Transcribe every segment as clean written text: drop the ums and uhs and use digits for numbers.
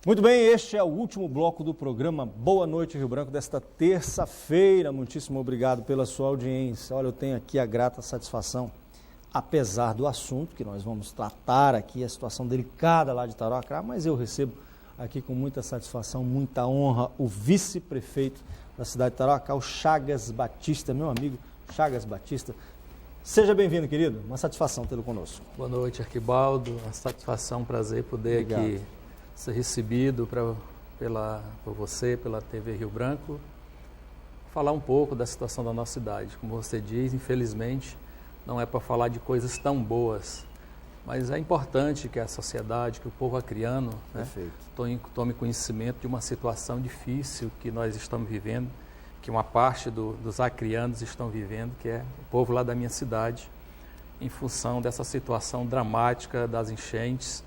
Muito bem, este é o último bloco do programa Boa Noite Rio Branco desta terça-feira. Muitíssimo obrigado pela sua audiência. Olha, eu tenho aqui a grata satisfação, apesar do assunto que nós vamos tratar aqui, a situação delicada lá de Tarauacá, mas eu recebo aqui com muita satisfação, muita honra, o vice-prefeito da cidade de Tarauacá, o Chagas Batista, meu amigo Chagas Batista. Seja bem-vindo, querido. Uma satisfação tê-lo conosco. Boa noite, Arquibaldo. Uma satisfação, um prazer poder Obrigado. Aqui ser recebido por você, pela TV Rio Branco, falar um pouco da situação da nossa cidade. Como você diz, infelizmente, não é para falar de coisas tão boas, mas é importante que a sociedade, que o povo acriano, né, tome conhecimento de uma situação difícil que nós estamos vivendo, que uma parte dos acrianos estão vivendo, que é o povo lá da minha cidade, em função dessa situação dramática das enchentes,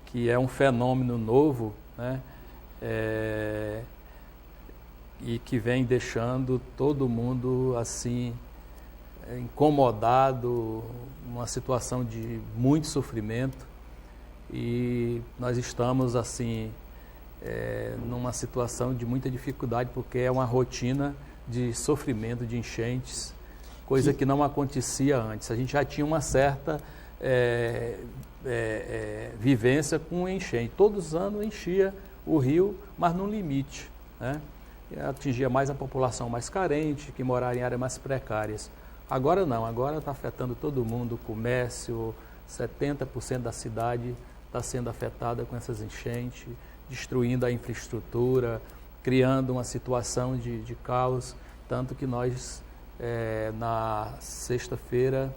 que é um fenômeno novo, né, e que vem deixando todo mundo assim incomodado, uma situação de muito sofrimento, e nós estamos assim numa situação de muita dificuldade, porque é uma rotina de sofrimento, de enchentes, coisa que não acontecia antes. A gente já tinha uma certa vivência com enchente. Todos os anos enchia o rio, mas num limite, né? Atingia mais a população mais carente, que morava em áreas mais precárias. Agora não, agora está afetando todo mundo, o comércio, 70% da cidade está sendo afetada com essas enchentes, destruindo a infraestrutura, criando uma situação de caos, tanto que nós, na sexta-feira,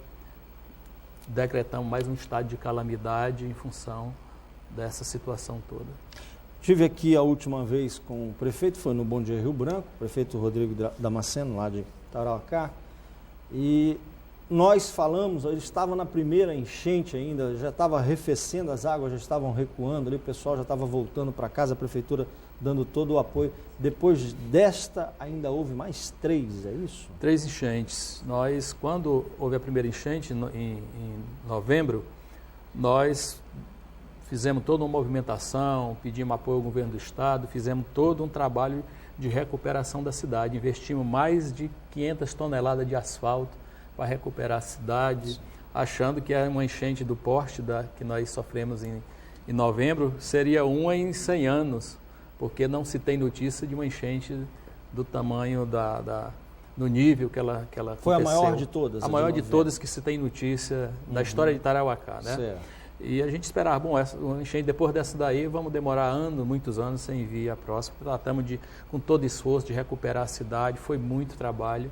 decretamos mais um estado de calamidade em função dessa situação toda. Estive aqui a última vez com o prefeito, foi no Bom Dia Rio Branco, o prefeito Rodrigo Damasceno, lá de Tarauacá, e nós falamos, ele estava na primeira enchente ainda, já estava arrefecendo, as águas já estavam recuando, ali, o pessoal já estava voltando para casa, a prefeitura dando todo o apoio. Depois desta, ainda houve mais 3, é isso? 3 enchentes. Nós, quando houve a primeira enchente, em novembro, nós fizemos toda uma movimentação, pedimos apoio ao governo do estado, fizemos todo um trabalho de recuperação da cidade, investimos mais de 500 toneladas de asfalto para recuperar a cidade, achando que uma enchente do porte que nós sofremos em novembro seria uma em 100 anos, porque não se tem notícia de uma enchente do tamanho do nível que ela aconteceu. Foi a maior de todas? A maior de todas que se tem notícia da história de Tarauacá, né? Certo. E a gente esperava, bom, uma enchente depois dessa daí, vamos demorar muitos anos sem vir a próxima. Tratamos com todo esforço de recuperar a cidade, foi muito trabalho.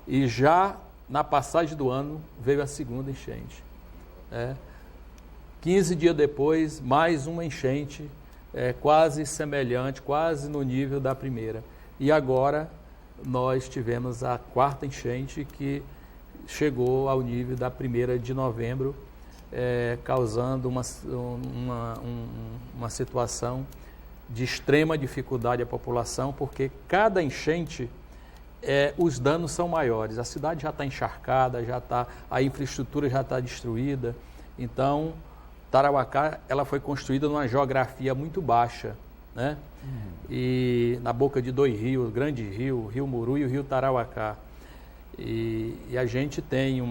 E já na passagem do ano veio a segunda enchente. 15 dias depois, mais uma enchente, quase semelhante, quase no nível da primeira. E agora nós tivemos a 4ª enchente, que chegou ao nível da primeira de novembro, causando uma situação de extrema dificuldade à população, porque cada enchente os danos são maiores. A cidade já está encharcada, a infraestrutura já está destruída. Então, Tarauacá ela foi construída numa geografia muito baixa, né? E na boca de 2 rios, o Grande Rio, o Rio Muru e o Rio Tarauacá. E a gente tem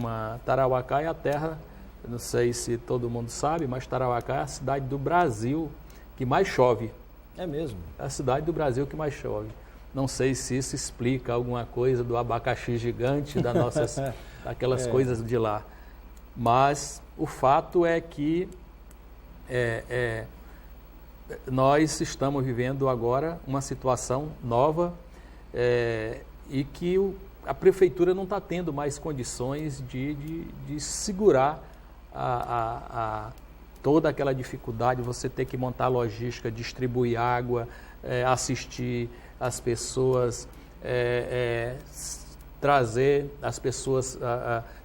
Tarauacá é a terra, não sei se todo mundo sabe, mas Tarauacá é a cidade do Brasil que mais chove. É mesmo? É a cidade do Brasil que mais chove. Não sei se isso explica alguma coisa do abacaxi gigante, daquelas coisas de lá. Mas o fato é que nós estamos vivendo agora uma situação nova e que a prefeitura não está tendo mais condições de segurar toda aquela dificuldade, você ter que montar logística, distribuir água, assistir as pessoas, trazer as pessoas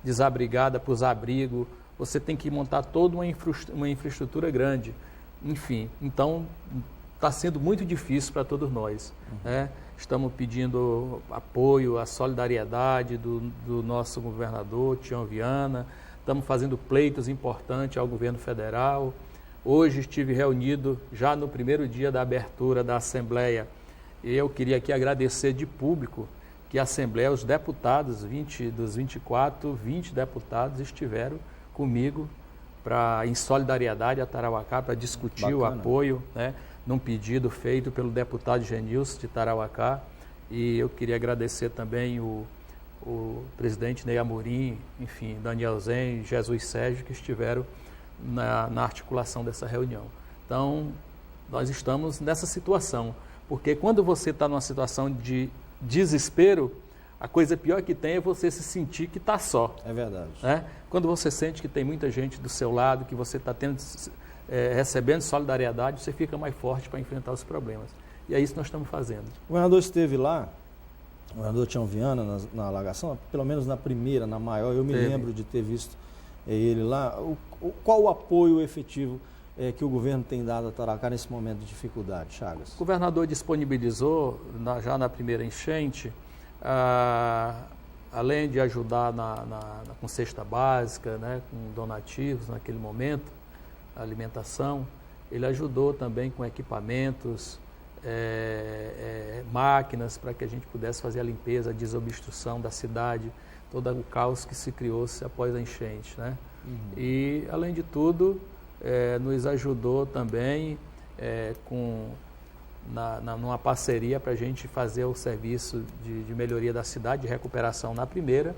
desabrigadas para os abrigos, você tem que montar toda uma infraestrutura grande. Enfim, então está sendo muito difícil para todos nós, né? Estamos pedindo apoio, a solidariedade do nosso governador, Tião Viana. Estamos fazendo pleitos importantes ao governo federal Hoje estive reunido já no primeiro dia da abertura da Assembleia. E eu queria aqui agradecer de público que a Assembleia, os deputados, dos 24, 20 deputados estiveram comigo em solidariedade a Tarauacá, para discutir Bacana. O apoio, né, num pedido feito pelo deputado Genilson de Tarauacá. E eu queria agradecer também o presidente Ney Amorim, enfim, Daniel Zen, Jesus Sérgio, que estiveram na articulação dessa reunião. Então, nós estamos nessa situação, porque quando você está numa situação de desespero, a coisa pior que tem é você se sentir que está só. É verdade. Né? Quando você sente que tem muita gente do seu lado, que você está recebendo solidariedade, você fica mais forte para enfrentar os problemas. E é isso que nós estamos fazendo. O governador esteve lá, o governador Tião Viana, na alagação, pelo menos na primeira, na maior, eu me lembro de ter visto ele lá. Qual o apoio efetivo que o governo tem dado a Tarauacá nesse momento de dificuldade, Chagas? O governador disponibilizou, já na primeira enchente, além de ajudar com cesta básica, né, com donativos naquele momento, alimentação, ele ajudou também com equipamentos, máquinas para que a gente pudesse fazer a limpeza, a desobstrução da cidade, todo o caos que se criou-se após a enchente, né? E, além de tudo, nos ajudou também numa parceria para a gente fazer o serviço de melhoria da cidade, de recuperação na primeira,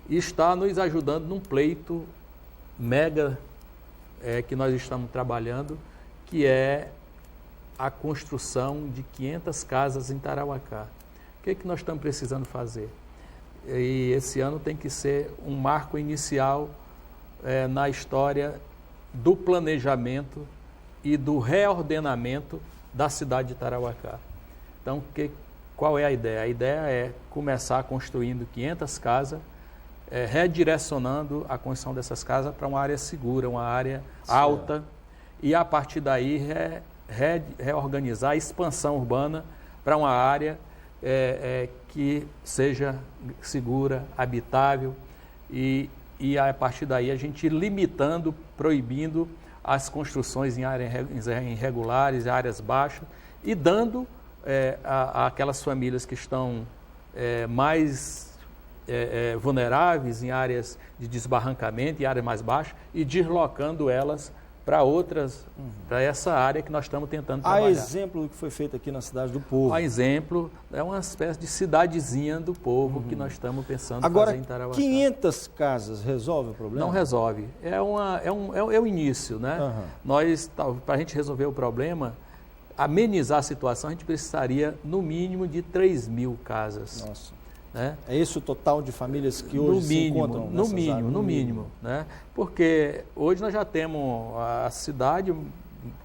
e está nos ajudando num pleito mega que nós estamos trabalhando, que é a construção de 500 casas em Tarauacá. O que nós estamos precisando fazer? E esse ano tem que ser um marco inicial na história do planejamento e do reordenamento da cidade de Tarauacá. Então, qual é a ideia? A ideia é começar construindo 500 casas, redirecionando a construção dessas casas para uma área segura, uma área alta, e a partir daí reorganizar a expansão urbana para uma área que seja segura, habitável, e a partir daí a gente ir limitando, proibindo as construções em áreas irregulares, em áreas baixas, e dando àquelas famílias que estão mais vulneráveis em áreas de desbarrancamento, em áreas mais baixas, e deslocando elas para outras, para essa área que nós estamos tentando trabalhar. A exemplo do que foi feito aqui na Cidade do Povo. A exemplo, é uma espécie de cidadezinha do povo que nós estamos pensando Agora, fazer em Tarauacá. 500 casas resolve o problema? Não resolve. É o início, né? Nós, para a gente resolver o problema, amenizar a situação, a gente precisaria, no mínimo, de 3.000 casas. Nossa. Né? É esse o total de famílias que hoje se encontram nessas áreas? No mínimo. Né? Porque hoje nós já temos a cidade,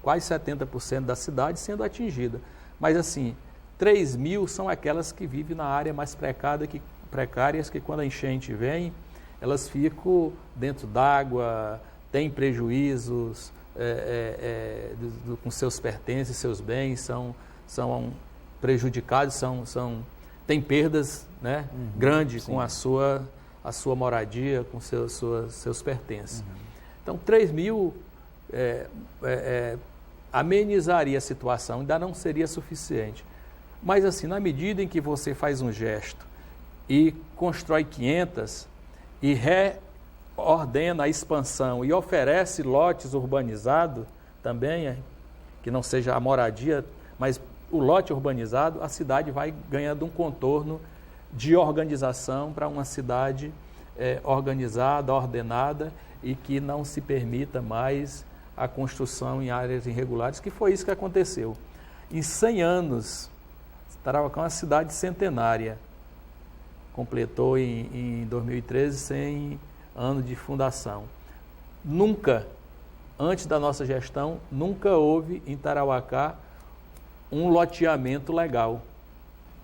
quase 70% da cidade sendo atingida. Mas assim, 3.000 são aquelas que vivem na área mais precárias, que quando a enchente vem, elas ficam dentro d'água, têm prejuízos com seus pertences, seus bens, são prejudicados, têm perdas, né, grandes com a sua moradia, com seus pertences. Então, 3.000 amenizaria a situação, ainda não seria suficiente. Mas, assim, na medida em que você faz um gesto e constrói 500 e reordena a expansão e oferece lotes urbanizados também, que não seja a moradia, mas o lote urbanizado, a cidade vai ganhando um contorno de organização para uma cidade organizada, ordenada, e que não se permita mais a construção em áreas irregulares, que foi isso que aconteceu. Em 100 anos, Tarauacá é uma cidade centenária, completou em 2013 100 anos de fundação. Nunca, antes da nossa gestão, nunca houve em Tarauacá um loteamento legal.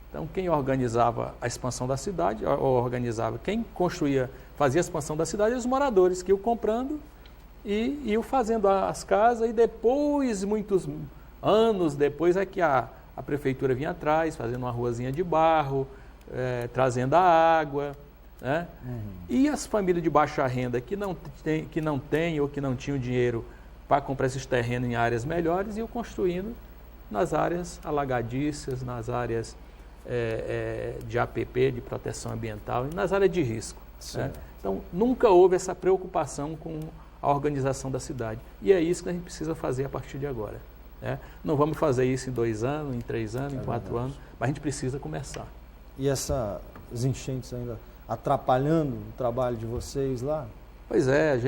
Então, quem organizava a expansão da cidade, quem fazia a expansão da cidade, os moradores que iam comprando e iam fazendo as casas, e depois, muitos anos depois, é que a prefeitura vinha atrás, fazendo uma ruazinha de barro, trazendo a água, né? E as famílias de baixa renda que não têm ou que não tinham dinheiro para comprar esses terrenos em áreas melhores e o construindo nas áreas alagadiças, nas áreas de APP, de proteção ambiental, e nas áreas de risco. Né? Então, nunca houve essa preocupação com a organização da cidade. E é isso que a gente precisa fazer a partir de agora. Né? Não vamos fazer isso em 2 anos, em 3 anos, em 4 anos, mas a gente precisa começar. E essas enchentes ainda atrapalhando o trabalho de vocês lá? Pois é,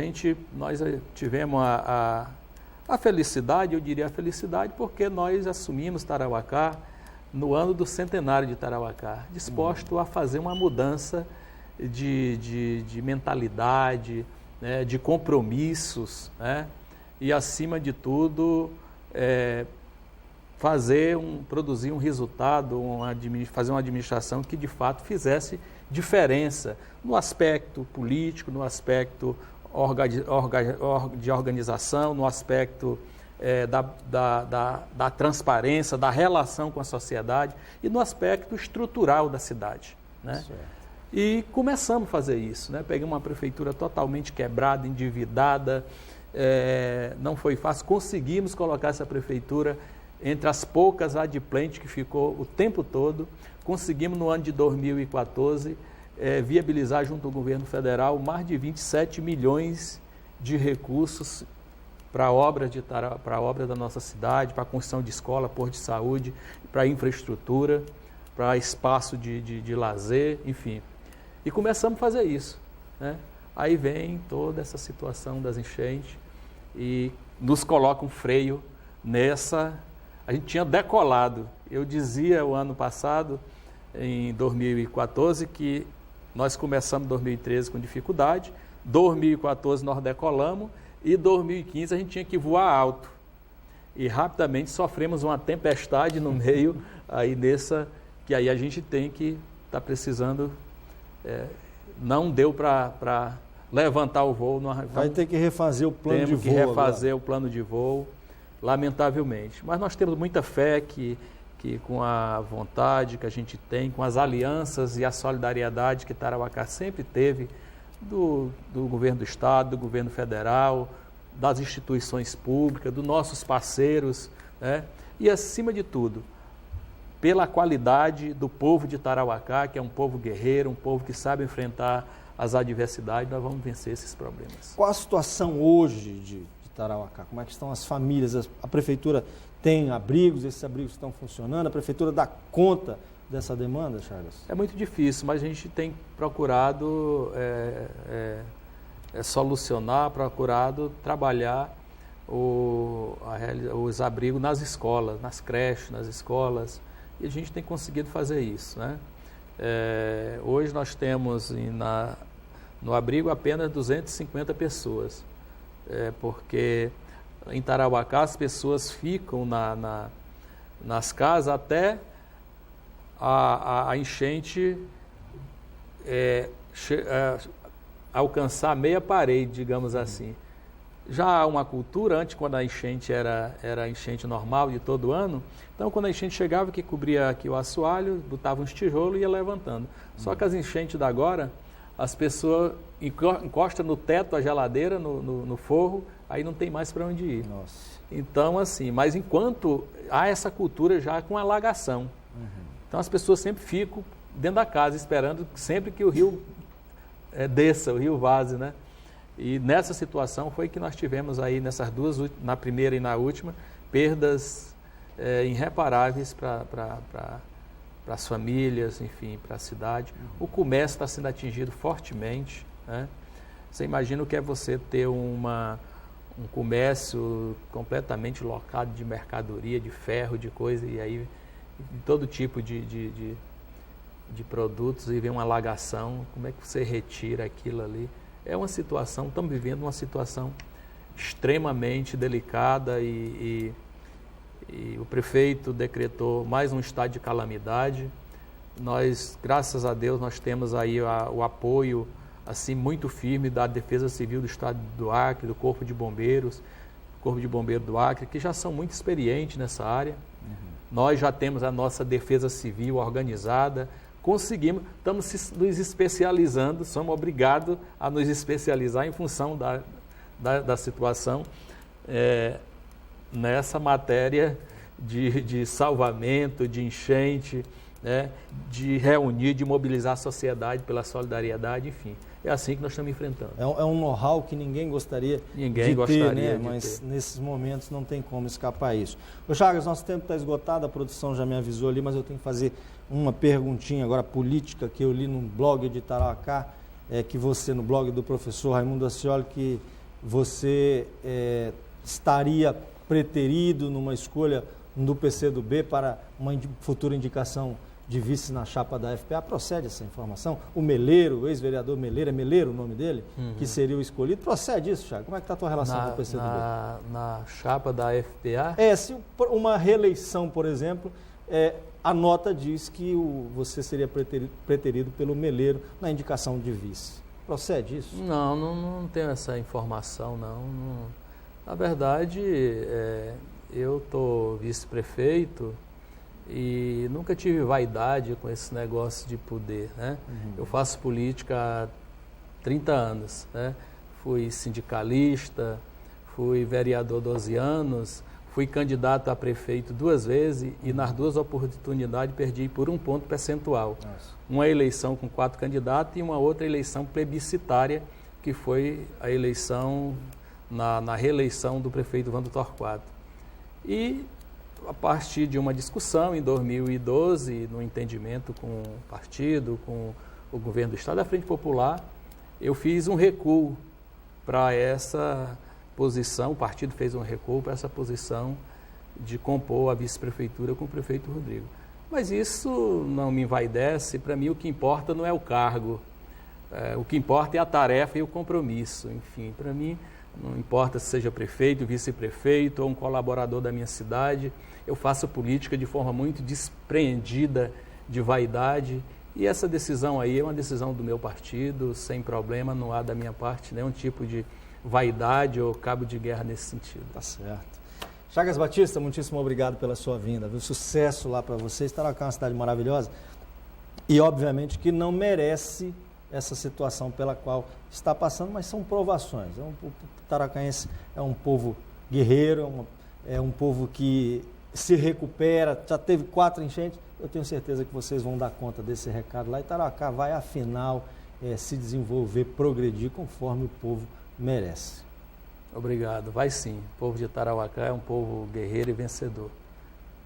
nós tivemos a felicidade, eu diria a felicidade, porque nós assumimos Tarauacá no ano do centenário de Tarauacá, disposto a fazer uma mudança de mentalidade, né, de compromissos, né, e, acima de tudo, produzir um resultado, fazer uma administração que, de fato, fizesse diferença no aspecto político, no aspecto de organização, no aspecto da transparência, da relação com a sociedade e no aspecto estrutural da cidade. Né? E começamos a fazer isso. Né? Pegamos uma prefeitura totalmente quebrada, endividada, não foi fácil, conseguimos colocar essa prefeitura entre as poucas adimplentes que ficou o tempo todo. Conseguimos, no ano de 2014, viabilizar junto ao governo federal mais de 27 milhões de recursos para obras da nossa cidade, para a construção de escola, posto de saúde, para infraestrutura, para espaço de lazer, enfim. E começamos a fazer isso. Né? Aí vem toda essa situação das enchentes e nos coloca um freio nessa. A gente tinha decolado. Eu dizia o ano passado, em 2014, que nós começamos em 2013 com dificuldade, 2014 nós decolamos e 2015 a gente tinha que voar alto. E rapidamente sofremos uma tempestade no meio aí que aí a gente tem que estar precisando, não deu para levantar o voo. Vai ter que refazer o plano de voo. Temos que refazer o plano de voo, lamentavelmente. Mas nós temos muita fé que com a vontade que a gente tem, com as alianças e a solidariedade que Tarauacá sempre teve do governo do Estado, do governo federal, das instituições públicas, dos nossos parceiros, né? E, acima de tudo, pela qualidade do povo de Tarauacá, que é um povo guerreiro, um povo que sabe enfrentar as adversidades, nós vamos vencer esses problemas. Qual a situação hoje de Tarauacá? Como é que estão as famílias? A prefeitura tem abrigos, esses abrigos estão funcionando? A prefeitura dá conta dessa demanda, Charles? É muito difícil, mas a gente tem procurado solucionar, procurado trabalhar os abrigos nas escolas, nas creches, nas escolas, e a gente tem conseguido fazer isso. Né? Hoje nós temos no abrigo apenas 250 pessoas, porque em Tarauacá as pessoas ficam nas casas até a enchente alcançar meia parede, digamos assim. Já há uma cultura, antes, quando a enchente era enchente normal de todo ano, então quando a enchente chegava, que cobria aqui o assoalho, botava uns tijolos e ia levantando. Só que as enchentes da agora, as pessoas encostam no teto, a geladeira, no forro, aí não tem mais para onde ir. Nossa. Então, assim, mas enquanto há essa cultura já com alagação, então as pessoas sempre ficam dentro da casa, esperando sempre que o rio desça, o rio vaze, né? E nessa situação foi que nós tivemos aí, nessas duas, na primeira e na última, perdas irreparáveis para as famílias, enfim, para a cidade. O comércio está sendo atingido fortemente. Né? Você imagina o que é você ter um comércio completamente locado de mercadoria, de ferro, de coisa, e aí de todo tipo de produtos, e vem uma alagação, como é que você retira aquilo ali? É uma situação, estamos vivendo uma situação extremamente delicada e o prefeito decretou mais um estado de calamidade. Nós, graças a Deus, nós temos aí o apoio assim muito firme da Defesa Civil do Estado do Acre, do Corpo de Bombeiros do Acre, que já são muito experientes nessa área. Nós já temos a nossa Defesa Civil organizada, conseguimos, estamos nos especializando, somos obrigados a nos especializar em função da situação. nessa matéria de salvamento, de enchente, né, de reunir, de mobilizar a sociedade pela solidariedade, enfim. É assim que nós estamos enfrentando. É um know-how que ninguém gostaria de ter, né? Mas nesses momentos não tem como escapar isso. Ô Chagas, nosso tempo está esgotado, a produção já me avisou ali, mas eu tenho que fazer uma perguntinha agora política que eu li no blog de Tarauacá, que você, no blog do professor Raimundo Ascioli, que você estaria preterido numa escolha do PCdoB para uma futura indicação de vice na chapa da FPA. Procede essa informação? O Meleiro, o ex-vereador Meleiro, é Meleiro o nome dele, que seria o escolhido. Procede isso, Thiago? Como é que está a tua relação com o PCdoB? Na chapa da FPA? Se uma reeleição, por exemplo, a nota diz que você seria preterido pelo Meleiro na indicação de vice. Procede isso? Não tenho essa informação, não. Na verdade, eu estou vice-prefeito e nunca tive vaidade com esse negócio de poder, né? Eu faço política há 30 anos, né? Fui sindicalista, fui vereador 12 anos, fui candidato a prefeito 2 vezes e nas 2 oportunidades perdi por 1 ponto percentual. Nossa. Uma eleição com 4 candidatos e uma outra eleição plebiscitária, que foi a eleição na reeleição do prefeito Vando Torquato. E a partir de uma discussão em 2012, no entendimento com o partido, com o governo do Estado, da Frente Popular, eu fiz um recuo para essa posição, o partido fez um recuo para essa posição de compor a vice-prefeitura com o prefeito Rodrigo. Mas isso não me envaidece, para mim o que importa não é o cargo, o que importa é a tarefa e o compromisso. Enfim, para mim não importa se seja prefeito, vice-prefeito ou um colaborador da minha cidade, eu faço política de forma muito despreendida de vaidade e essa decisão aí é uma decisão do meu partido, sem problema, não há da minha parte nenhum tipo de vaidade ou cabo de guerra nesse sentido. Tá certo. Chagas Batista, muitíssimo obrigado pela sua vinda, viu? Sucesso lá para você. Tarauacá é uma cidade maravilhosa e obviamente que não merece essa situação pela qual está passando, mas são provações. O taracaense é um povo guerreiro, é um povo que se recupera, já teve 4 enchentes, eu tenho certeza que vocês vão dar conta desse recado lá e Tarauacá vai, afinal, se desenvolver, progredir conforme o povo merece. Obrigado, vai sim. O povo de Tarauacá é um povo guerreiro e vencedor.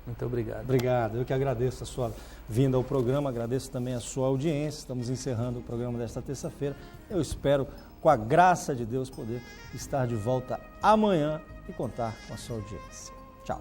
Muito obrigado. Obrigado, eu que agradeço a sua vinda ao programa, agradeço também a sua audiência, estamos encerrando o programa desta terça-feira. Eu espero, com a graça de Deus, poder estar de volta amanhã e contar com a sua audiência. Tchau.